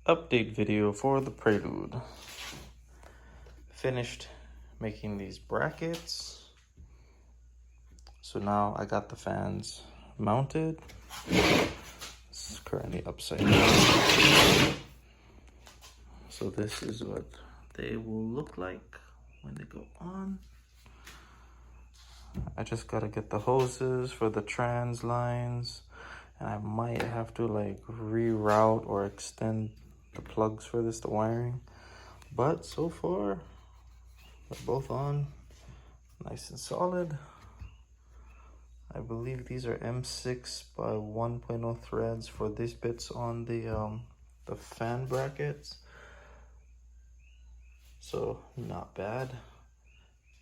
Update video for the Prelude. Finished making these brackets. So now I got the fans mounted. It's currently upside down. So this is what they will look like when they go on. I just gotta get the hoses for the trans lines, and I might have to like reroute or extend the plugs for this, the wiring. But so far they're both on nice and solid. I believe these are M6 by 1.0 threads for these bits on the fan brackets, so not bad.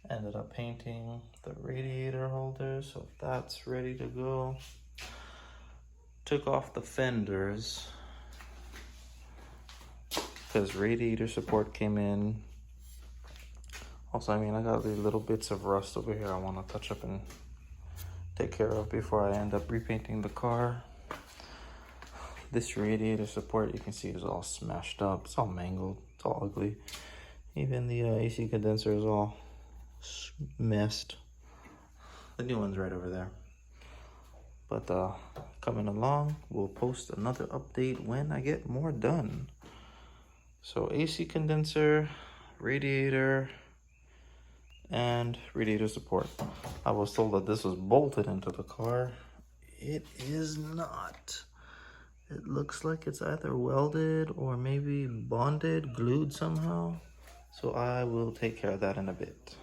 Ended up painting the radiator holder, so that's ready to go. Took off the fenders because radiator support came in. Also, I mean, I got these little bits of rust over here I want to touch up and take care of before I end up repainting the car. This radiator support, you can see, is all smashed up. It's all mangled. It's all ugly. Even the AC condenser is all messed. The new one's right over there. But coming along, we'll post another update when I get more done. So AC condenser, radiator, and radiator support. I was told that this was bolted into the car. It is not. It looks like it's either welded or maybe bonded, glued somehow. So I will take care of that in a bit.